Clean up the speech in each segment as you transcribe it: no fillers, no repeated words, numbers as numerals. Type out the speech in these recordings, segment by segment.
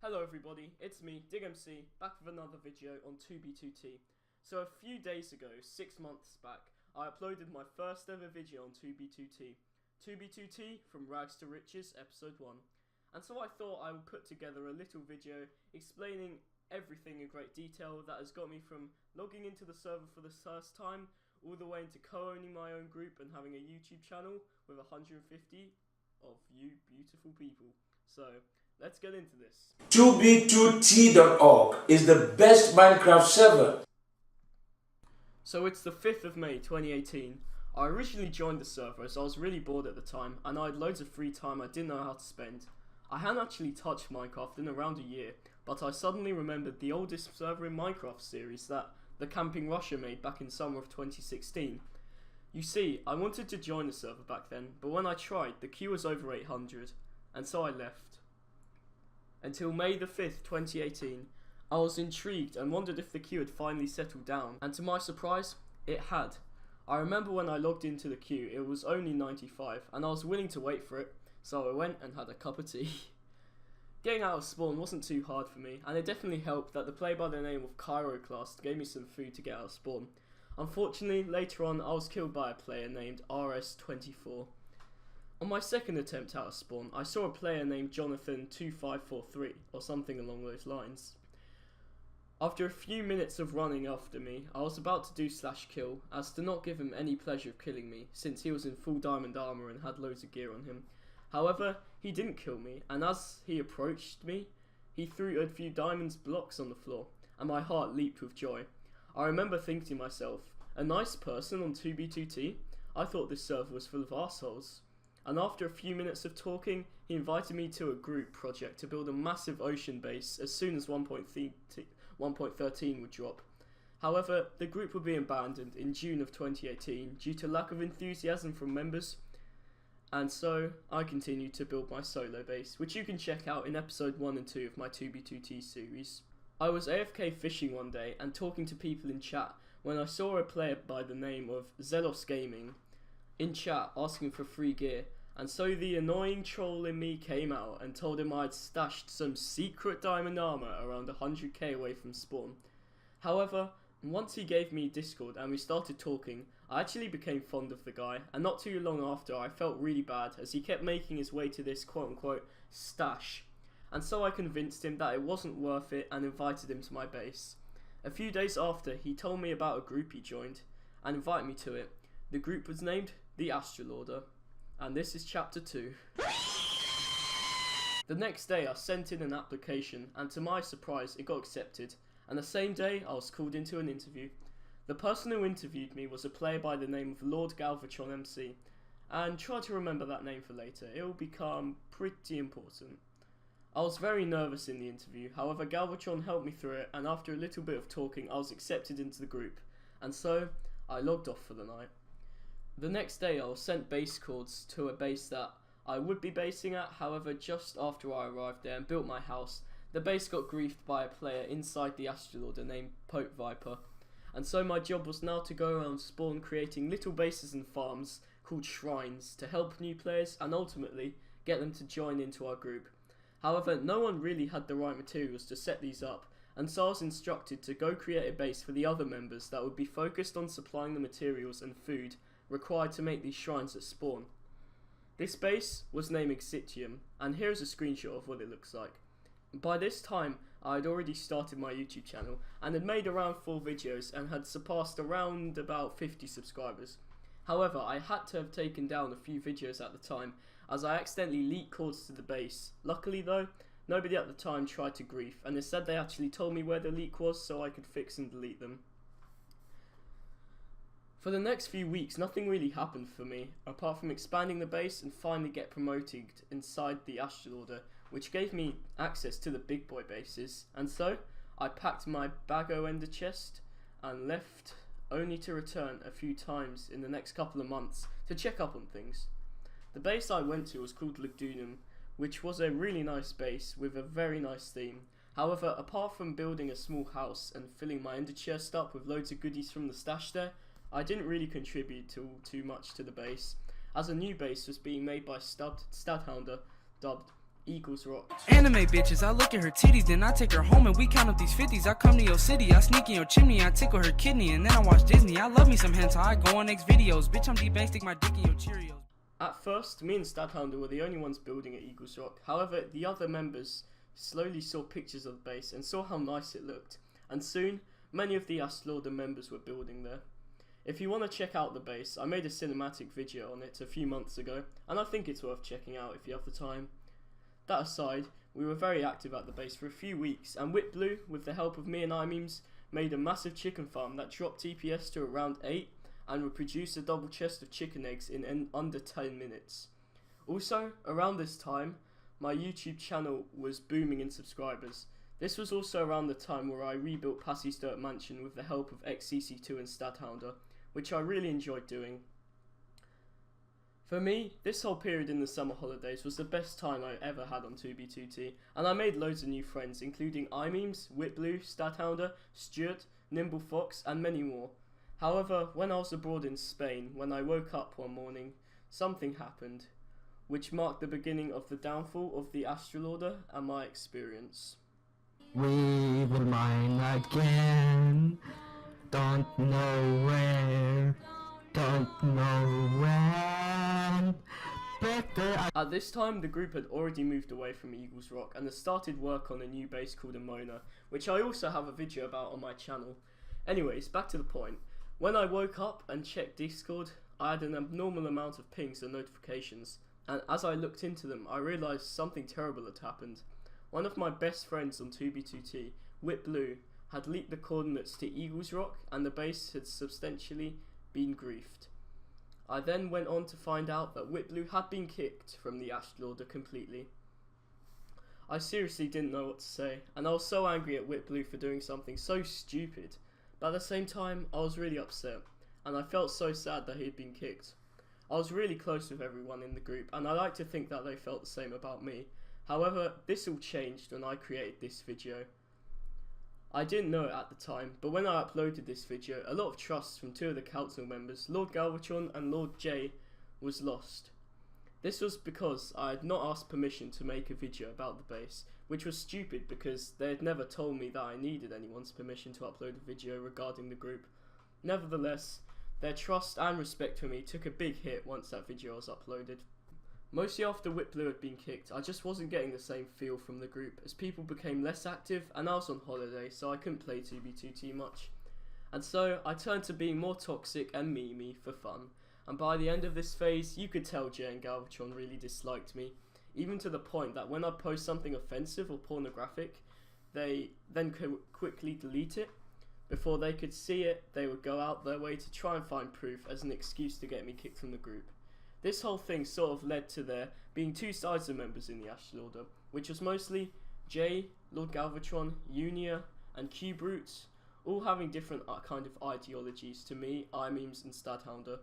Hello everybody, it's me, DigMC, back with another video on 2B2T. So a few days ago, 6 months back, I uploaded my first ever video on 2B2T. 2B2T from Rags to Riches episode 1. And so I thought I would put together a little video explaining everything in great detail that has got me from logging into the server for the first time, all the way into co-owning my own group and having a YouTube channel with 150 of you beautiful people. So, let's get into this. 2b2t.org is the best Minecraft server. So it's the 5th of May 2018. I originally joined the server as I was really bored at the time and I had loads of free time I didn't know how to spend. I hadn't actually touched Minecraft in around a year, but I suddenly remembered the oldest server in Minecraft series that the Camping Russia made back in summer of 2016. You see, I wanted to join the server back then, but when I tried, the queue was over 800, and so I left. Until May the 5th, 2018, I was intrigued and wondered if the queue had finally settled down, and to my surprise, it had. I remember when I logged into the queue, it was only 95, and I was willing to wait for it, so I went and had a cup of tea. Getting out of spawn wasn't too hard for me, and it definitely helped that the player by the name of Cairo Class gave me some food to get out of spawn. Unfortunately, later on, I was killed by a player named RS24. On my second attempt out of spawn, I saw a player named Jonathan2543, or something along those lines. After a few minutes of running after me, I was about to do /kill, as to not give him any pleasure of killing me, since he was in full diamond armor and had loads of gear on him. However, he didn't kill me, and as he approached me, he threw a few diamonds blocks on the floor, and my heart leaped with joy. I remember thinking to myself, a nice person on 2B2T? I thought this server was full of arseholes. And after a few minutes of talking, he invited me to a group project to build a massive ocean base as soon as 1.13 would drop. However, the group would be abandoned in June of 2018 due to lack of enthusiasm from members, and so I continued to build my solo base, which you can check out in episode 1 and 2 of my 2B2T series. I was AFK fishing one day and talking to people in chat when I saw a player by the name of Zelos Gaming in chat asking for free gear, and so the annoying troll in me came out and told him I'd stashed some secret diamond armor around 100k away from spawn. However, once he gave me Discord and we started talking, I actually became fond of the guy, and not too long after I felt really bad as he kept making his way to this quote unquote stash, and so I convinced him that it wasn't worth it and invited him to my base. A few days after, he told me about a group he joined and invited me to it. The group was named the stadhouder, and this is chapter 2. The next day I sent in an application, and to my surprise it got accepted, and the same day I was called into an interview. The person who interviewed me was a player by the name of Lord Galvatron MC, and try to remember that name for later, it will become pretty important. I was very nervous in the interview, however Galvatron helped me through it, and after a little bit of talking I was accepted into the group, and so I logged off for the night. The next day I was sent base codes to a base that I would be basing at, however just after I arrived there and built my house, the base got griefed by a player inside the stadhouder named Pope Viper, and so my job was now to go around spawn creating little bases and farms called shrines to help new players and ultimately get them to join into our group. However, no one really had the right materials to set these up, and so I was instructed to go create a base for the other members that would be focused on supplying the materials and food required to make these shrines at spawn. This base was named Exitium, and here is a screenshot of what it looks like. By this time, I had already started my YouTube channel and had made around 4 videos and had surpassed around about 50 subscribers. However, I had to have taken down a few videos at the time as I accidentally leaked codes to the base. Luckily though, nobody at the time tried to grief, and instead they actually told me where the leak was so I could fix and delete them. For the next few weeks, nothing really happened for me, apart from expanding the base and finally get promoted inside the stadhouder, which gave me access to the big boy bases, and so I packed my bago ender chest and left, only to return a few times in the next couple of months to check up on things. The base I went to was called Lagdunum, which was a really nice base with a very nice theme. However, apart from building a small house and filling my ender chest up with loads of goodies from the stash there, I didn't really contribute too much to the base, as a new base was being made by stadhouder dubbed equals rocked. Anime bitches, I look at her titties, then I take her home and we count up these 50s. I come to your city, I sneak in your chimney, I tickle her kidney, and then I watch Disney. I love me some hentai, I go on next videos. Bitch, I'm deep stick my dick in your Cheerios. At first, me and stadhouder were the only ones building at Eagles Rock. However, the other members slowly saw pictures of the base and saw how nice it looked. And soon, many of the stadhouder members were building there. If you want to check out the base, I made a cinematic video on it a few months ago, and I think it's worth checking out if you have the time. That aside, we were very active at the base for a few weeks, and Witblue, with the help of me and Imems, made a massive chicken farm that dropped TPS to around 8 and would produce a double chest of chicken eggs in under 10 minutes. Also, around this time, my YouTube channel was booming in subscribers. This was also around the time where I rebuilt Passy's Dirt Mansion with the help of XCC2 and stadhouder, which I really enjoyed doing. For me, this whole period in the summer holidays was the best time I ever had on 2B2T, and I made loads of new friends, including Imems, Witblue, stadhouder, Stuart, Nimble Fox, and many more. However, when I was abroad in Spain, when I woke up one morning, something happened, which marked the beginning of the downfall of the Astral Order and my experience. We will mine again. Don't know where. Don't know when. At this time, the group had already moved away from Eagles Rock and had started work on a new base called Amona, which I also have a video about on my channel. Anyways, back to the point. When I woke up and checked Discord, I had an abnormal amount of pings and notifications, and as I looked into them, I realised something terrible had happened. One of my best friends on 2B2T, Witblue, had leaked the coordinates to Eagles Rock, and the base had substantially been griefed. I then went on to find out that Witblue had been kicked from the Astral Order completely. I seriously didn't know what to say, and I was so angry at Witblue for doing something so stupid, but at the same time I was really upset, and I felt so sad that he had been kicked. I was really close with everyone in the group, and I like to think that they felt the same about me. However, this all changed when I created this video. I didn't know it at the time, but when I uploaded this video, a lot of trust from two of the council members, Lord Galvatron and Lord J, was lost. This was because I had not asked permission to make a video about the base, which was stupid because they had never told me that I needed anyone's permission to upload a video regarding the group. Nevertheless, their trust and respect for me took a big hit once that video was uploaded. Mostly after Witblue had been kicked, I just wasn't getting the same feel from the group as people became less active and I was on holiday, so I couldn't play 2B2T much. And so I turned to being more toxic and memey for fun, and by the end of this phase you could tell Jay and Galvatron really disliked me, even to the point that when I post something offensive or pornographic, they then could quickly delete it. Before they could see it, they would go out their way to try and find proof as an excuse to get me kicked from the group. This whole thing sort of led to there being two sides of members in the Astral Order, which was mostly Jay, Lord Galvatron, Unia, and Q-Brutes, all having different kind of ideologies to me, Imems, and stadhouder.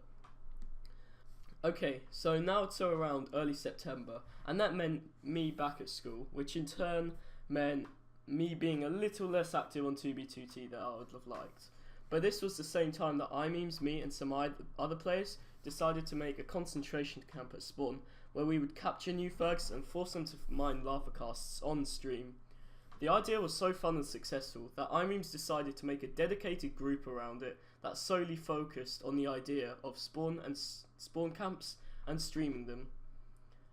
Okay, so now it's around early September, and that meant me back at school, which in turn meant me being a little less active on 2B2T than I would have liked. But this was the same time that Imems, me, and some other players decided to make a concentration camp at spawn, where we would capture new thugs and force them to mine lava casts on stream. The idea was so fun and successful that Imems decided to make a dedicated group around it that solely focused on the idea of spawn camps and streaming them.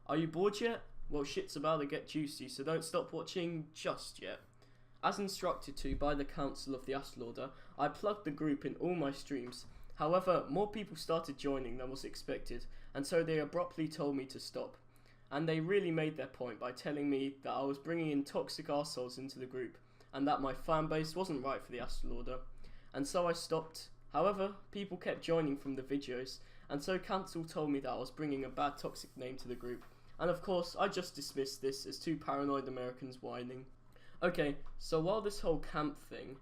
Are you bored yet? Well, shit's about to get juicy, so don't stop watching just yet. As instructed to by the Council of the Astral Order, I plugged the group in all my streams. However, more people started joining than was expected, and so they abruptly told me to stop. And they really made their point by telling me that I was bringing in toxic arseholes into the group, and that my fanbase wasn't right for the Astral Order. And so I stopped. However, people kept joining from the videos, and so Council told me that I was bringing a bad toxic name to the group. And of course, I just dismissed this as two paranoid Americans whining. Okay, so while this whole camp thing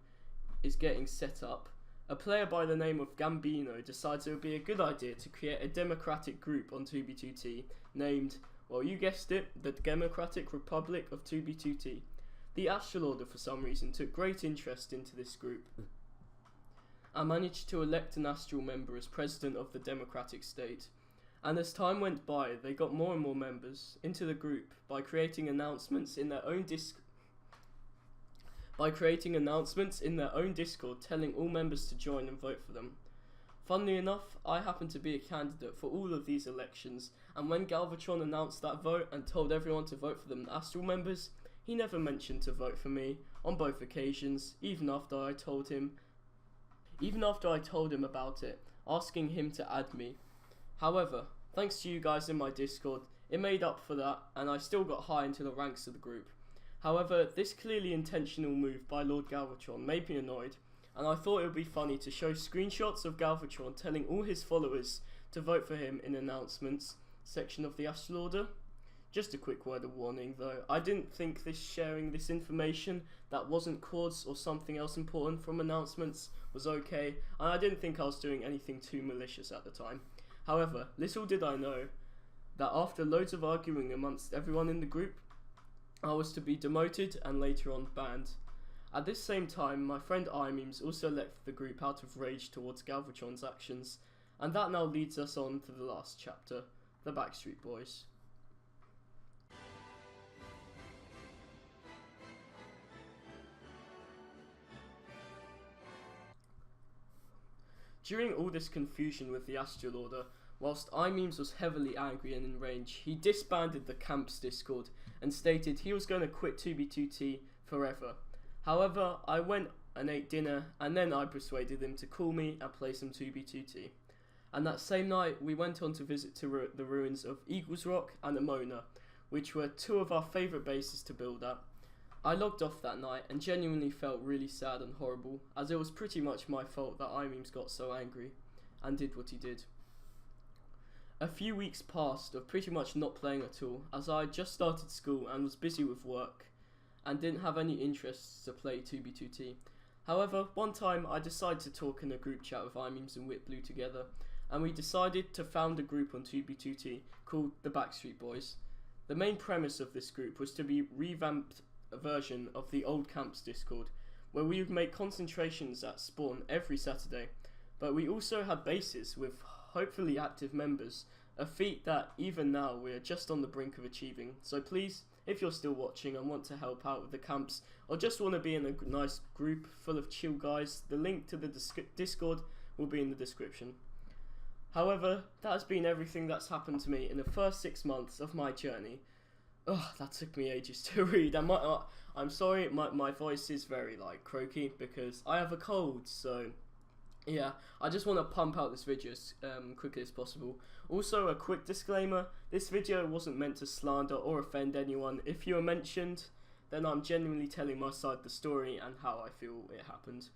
is getting set up, a player by the name of Gambino decides it would be a good idea to create a democratic group on 2B2T named, well, you guessed it, the Democratic Republic of 2B2T. The Astral Order for some reason took great interest into this group. I managed to elect an Astral member as president of the democratic state, And as time went by, they got more and more members into the group by creating announcements in their own Discord telling all members to join and vote for them. Funnily enough, I happened to be a candidate for all of these elections, and when Galvatron announced that vote and told everyone to vote for the Astral members, he never mentioned to vote for me on both occasions, even after I told him about it, asking him to add me. However, thanks to you guys in my Discord, it made up for that, and I still got high into the ranks of the group. However, this clearly intentional move by Lord Galvatron made me annoyed, and I thought it would be funny to show screenshots of Galvatron telling all his followers to vote for him in the announcements section of the Astral Order. Just a quick word of warning though, I didn't think sharing this information that wasn't chords or something else important from announcements was okay, and I didn't think I was doing anything too malicious at the time. However, little did I know that after loads of arguing amongst everyone in the group, I was to be demoted and later on banned. At this same time, my friend Imems also left the group out of rage towards Galvatron's actions, and that now leads us on to the last chapter, the Backstreet Boys. During all this confusion with the Astral Order, whilst Imems was heavily angry and enraged, he disbanded the camp's Discord and stated he was going to quit 2b2t forever. However, I went and ate dinner, and then I persuaded him to call me and play some 2b2t. And that same night, we went on to visit the ruins of Eagles Rock and Amona, which were two of our favourite bases to build at. I logged off that night and genuinely felt really sad and horrible, as it was pretty much my fault that Imems got so angry and did what he did. A few weeks passed of pretty much not playing at all, as I had just started school and was busy with work and didn't have any interests to play 2b2t. However, one time I decided to talk in a group chat with Imems and Witblue together, and we decided to found a group on 2b2t called the Backstreet Boys. The main premise of this group was to be revamped a version of the old camp's Discord, where we would make concentrations at spawn every Saturday, but we also had bases with hopefully active members, a feat that even now we are just on the brink of achieving. So please, if you're still watching and want to help out with the camps, or just want to be in a nice group full of chill guys, the link to the Discord will be in the description. However, that has been everything that's happened to me in the first 6 months of my journey. Oh, that took me ages to read. I'm sorry, my voice is very croaky because I have a cold, so yeah, I just want to pump out this video as quickly as possible. Also, a quick disclaimer, this video wasn't meant to slander or offend anyone. If you are mentioned, then I'm genuinely telling my side of the story and how I feel it happened.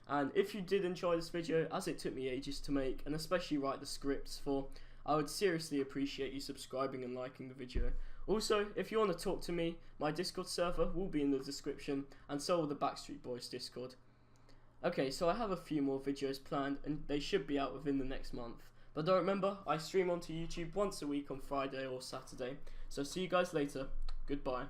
And if you did enjoy this video, as it took me ages to make, and especially write the scripts for, I would seriously appreciate you subscribing and liking the video. Also, if you want to talk to me, my Discord server will be in the description, and so will the Backstreet Boys Discord. Okay, so I have a few more videos planned, and they should be out within the next month. But don't remember, I stream onto YouTube once a week on Friday or Saturday. So see you guys later. Goodbye.